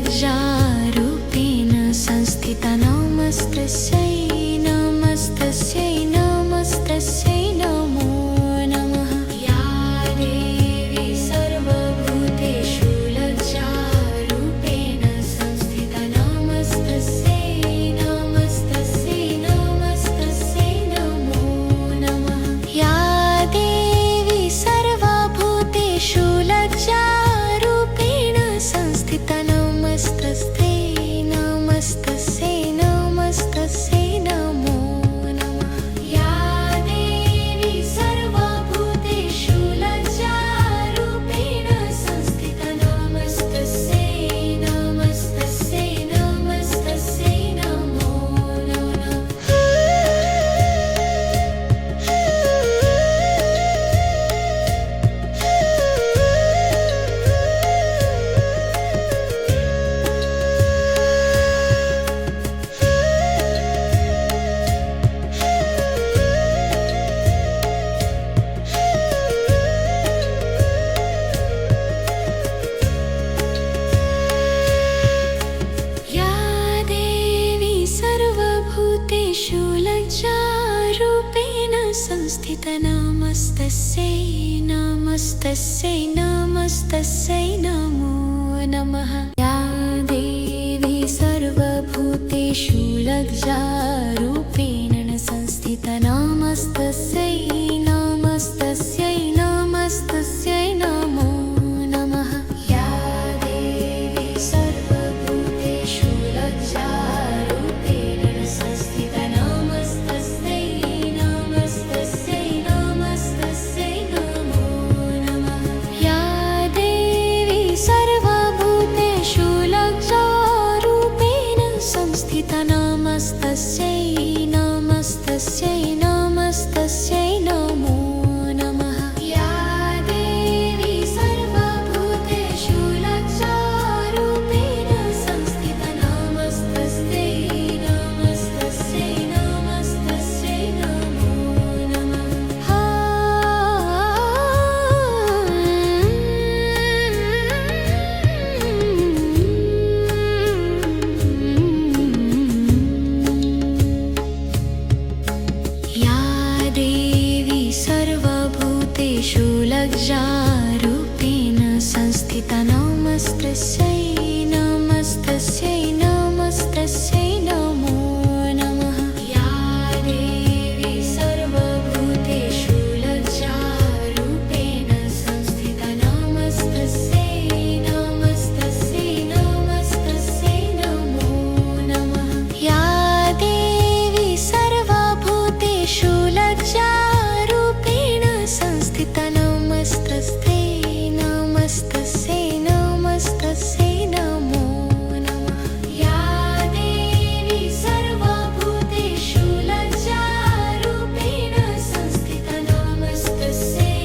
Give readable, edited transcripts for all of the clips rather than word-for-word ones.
शूलज्जारूपेण संस्थिता नमस्तस्यै नमस्तस्यै नमस्तस्यै नमो नमः। या देवी सर्वभूतेषु लज्जारूपेण संस्थिता नमस्तस्यै नमस्तस्यै नमस्तस्यै नमो नमः। या देवी सर्वभूतेषु लज्जारूपेण संस्थिता नमस्तस्यै नमस्तस्यै नमस्तस्यै नमो नमः। या देवी सर्वभूतेषु लज्जारूपेण संस्थिता नमस्तस्यै नमस्तस्यै नमस्तस्यै नमो नमः। या देवी सर्वभूतेषु लज्जारूपेण संस्थिता नमस्तस्यै नमस्तस्यै नमस्तस्यै नमो नमः। या देवी सर्वभूतेषु लज्जारूपेण संस्थिता नमस्तस्यै नमस्तस्यै नमस्तस्यै नमो नमः। या देवी सर्वभूतेषु लज्जारूपेण संस्थिता नमस्तस्यै नमस्तस्यै नमस्तस्यै नमो नमः। या देवी सर्वभूतेषु लज्जारूपेण संस्थिता नमस्तस्यै नमस्तस्यै नमस्तस्यै नमो नमः। या देवी सर्वभूतेषु लज्जारूपेण संस्थिता नमस्तस्यै नमस्तस्यै नमस्तस्यै नमो नमः। या देवी सर्वभूतेषु लज्जारूपेण संस्थिता नमस्तस्यै नमस्तस्यै नमस्तस्यै नमो नमः। या देवी सर्वभूतेषु लज्जारूपेण संस्थिता नमस्तस्यै नमस्तस्यै नमस्तस्यै नमो नमः। या देवी सर्वभूतेषु लज्जारूपेण संस्थिता नमस्तस्यै नमस्तस्यै नमस्तस्यै नमो नमः। या देवी सर्वभूतेषु लज्जारूपेण संस्थिता नमस्तस्यै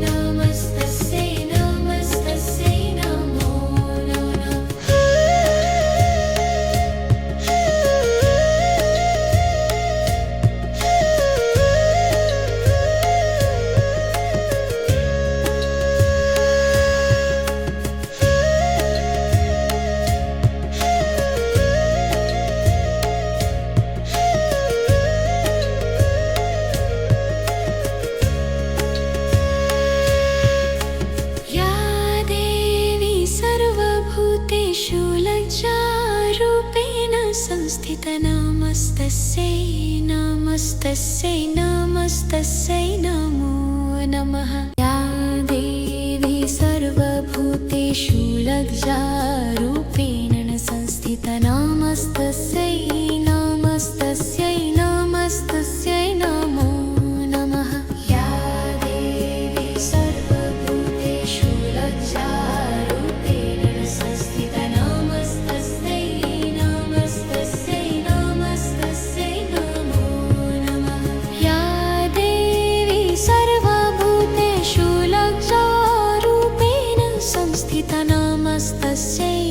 नमस्तस्यै नमस्तस्यै नमो नमः। या देवी सर्वभूतेषु लज्जारूपेण संस्थिता नमस्तस्यै नमस्तस्यै नमस्तस्यै नमो नमः। या देवी सर्वभूतेषु लज्जारूपेण संस्थिता नमस्तस्यै नमस्तस्यै नमस्तस्यै नमो नमः। या देवी सर्वभूतेषु लज्जारूपेण संस्थिता नमस्तस्यै नमस्तस्यै नमस्तस्यै नमो नमः। या देवी सर्वभूतेषु लज्जारूपेण संस्थिता नमस्तस्यै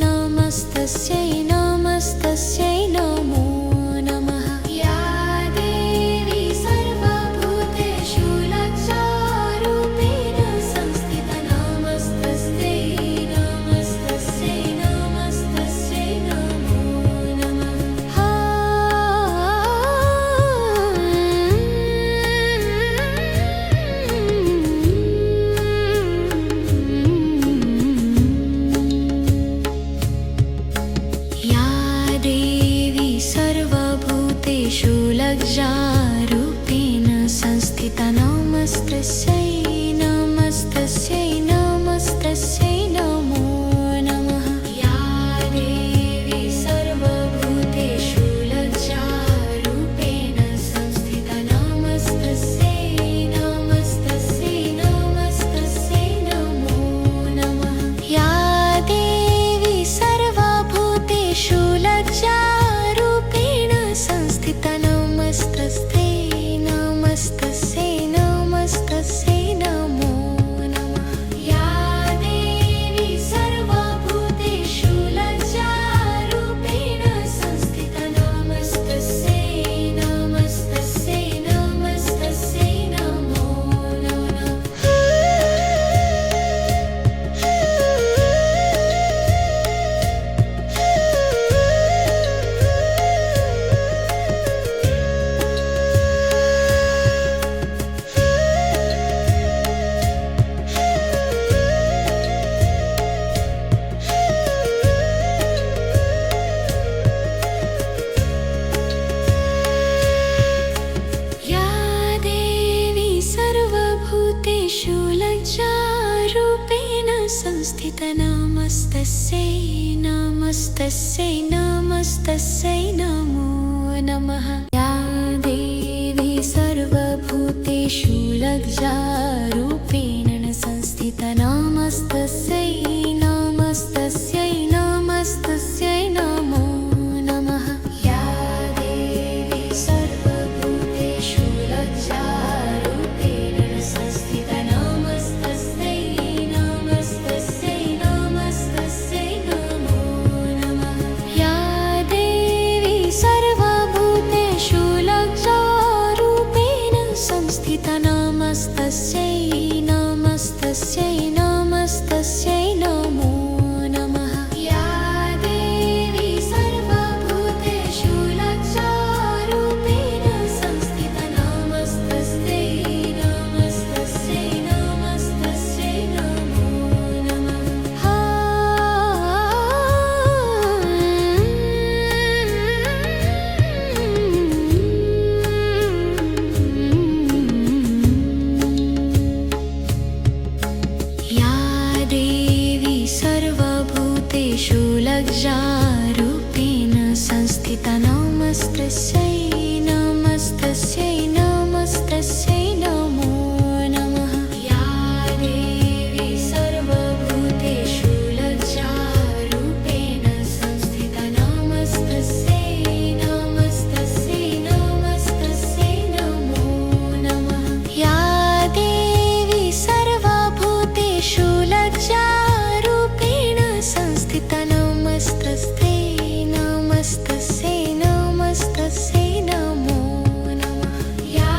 नमस्तस्यै नमस्तस्यै नमो नमः। या देवी या देवी सर्वभूतेषु लज्जारूपेण संस्थिता नमस्तस्यै नमस्तस्यै नमस्तस्यै नमो नमः। या देवी सर्वभूतेषु लज्जारूपेण संस्थिता नमस्तस्यै नमस्तस्यै नमस्तस्यै नमो नमः। या देवी सर्वभूतेषु लज्जारूपेण संस्थिता नमस्तस्यै नमस्तस्यै नमस्तस्यै नमो नमः। या देवी सर्वभूतेषु लज्जारूपेण संस्थिता नमस्तस्यै नमस्तस्यै नमस्तस्यै नमो नमः। या देवी सर्वभूतेषु लज्जारूपेण संस्थिता नमस्तस्यै नमस्तस्यै नमस्तस्यै नमो नमः। या देवी सर्वभूतेषु लज्जारूपेण संस्थिता नमस्तस्यै नमस्तस्यै नमस्तस्यै नमो नमः। या देवी सर्वभूतेषु लज्जारूपेण संस्थिता नमस्तस्यै नमस्तस्यै नमस्तस्यै नमो नमः। या देवी सर्वभूतेषु लज्जारूपेण संस्थिता नमस्तस्यै नमस्तस्यै नमस्तस्यै नमो नमः। या देवी सर्वभूतेषु लज्जारूपेण संस्थिता नमस्तस्यै नमस्तस्यै नमस्तस्यै नमो नमः। या देवी सर्वभूतेषु लज्जारूपेण संस्थिता नमस्तस्यै नमस्तस्यै नमस्तस्यै नमो नमः। या देवी सर्वभूतेषु लज्जारूपेण संस्थिता नमस्तस्यै नमस्तस्यै नमस्तस्यै नमो नमः। या देवी सर्वभूतेषु लज्जारूपेण संस्थिता नमस्तस्यै नमस्तस्यै नमस्तस्यै नमो नमः। या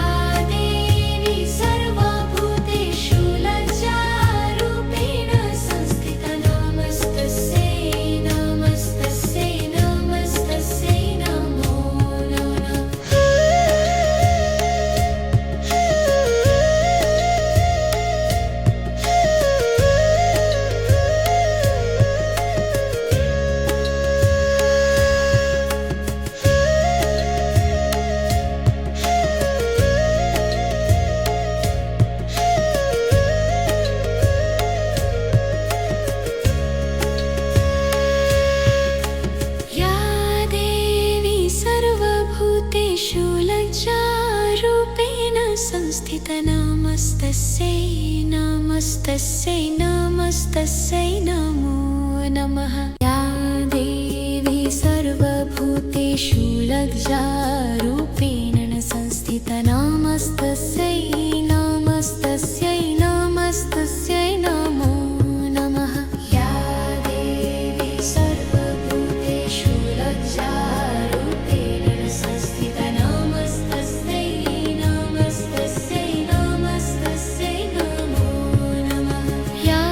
देवी सर्वभूतेषु लज्जारूपेण संस्थिता नमस्तस्यै नमस्तस्यै नमस्तस्यै नमो नमः। या देवी सर्वभूतेषु लज्जारूपेण संस्थिता नमस्तस्यै नमस्तस्यै नमस्तस्यै नमो नमः। या देवी सर्वभूतेषु लज्जारूपेण संस्थिता नमस्तस्यै नमस्तस्यै नमस्तस्यै नमो नमः। या देवी सर्वभूतेषु लज्जारूपेण संस्थिता नमस्तस्यै नमस्तस्यै नमस्तस्यै नमो नमः। या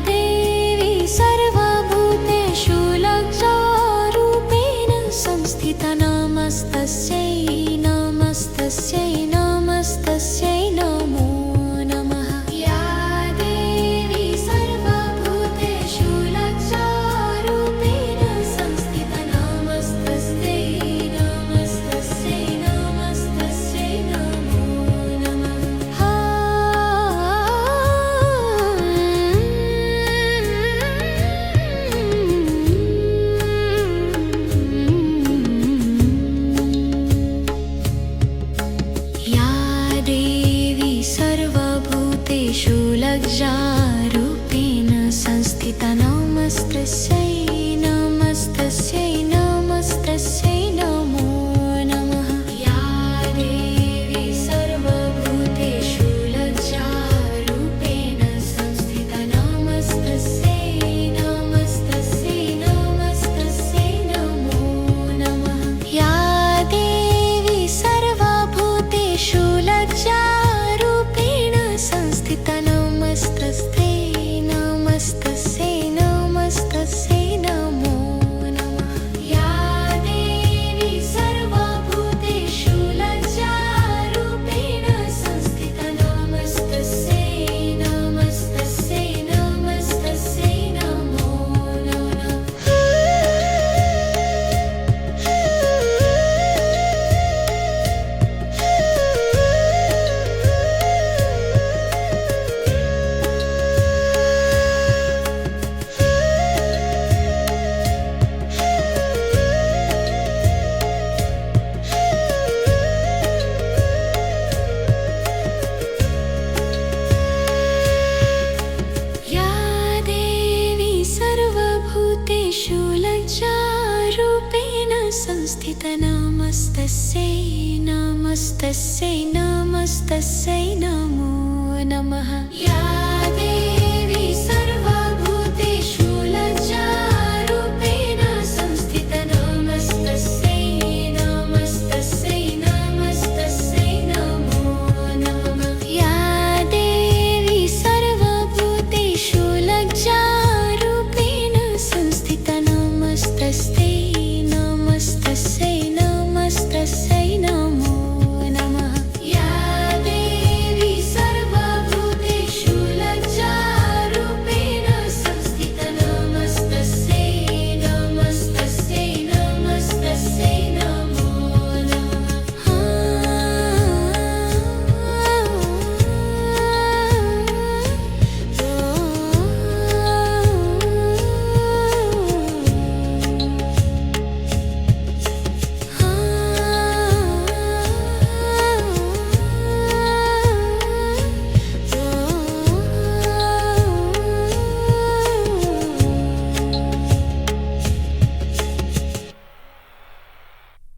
देवी सर्वभूतेषु लज्जारूपेण संस्थिता नमस्तस्यै नमस्तस्यै नमस्तस्यै नमो नमः। या देवी सर्वभूतेषु लज्जारूपेण संस्थिता संस्थित नमस्तस्यै नमस्तस्यै नमस्तस्यै नमो नमः या देवी सर्वभूतेषु लज्जारूपेण संस्थित नमस्तस्यै नमस्तस्यै नमस्तस्यै नमो नमः या देवी सर्वभूतेषु लज्जारूपेण संस्थित नमस्तस्यै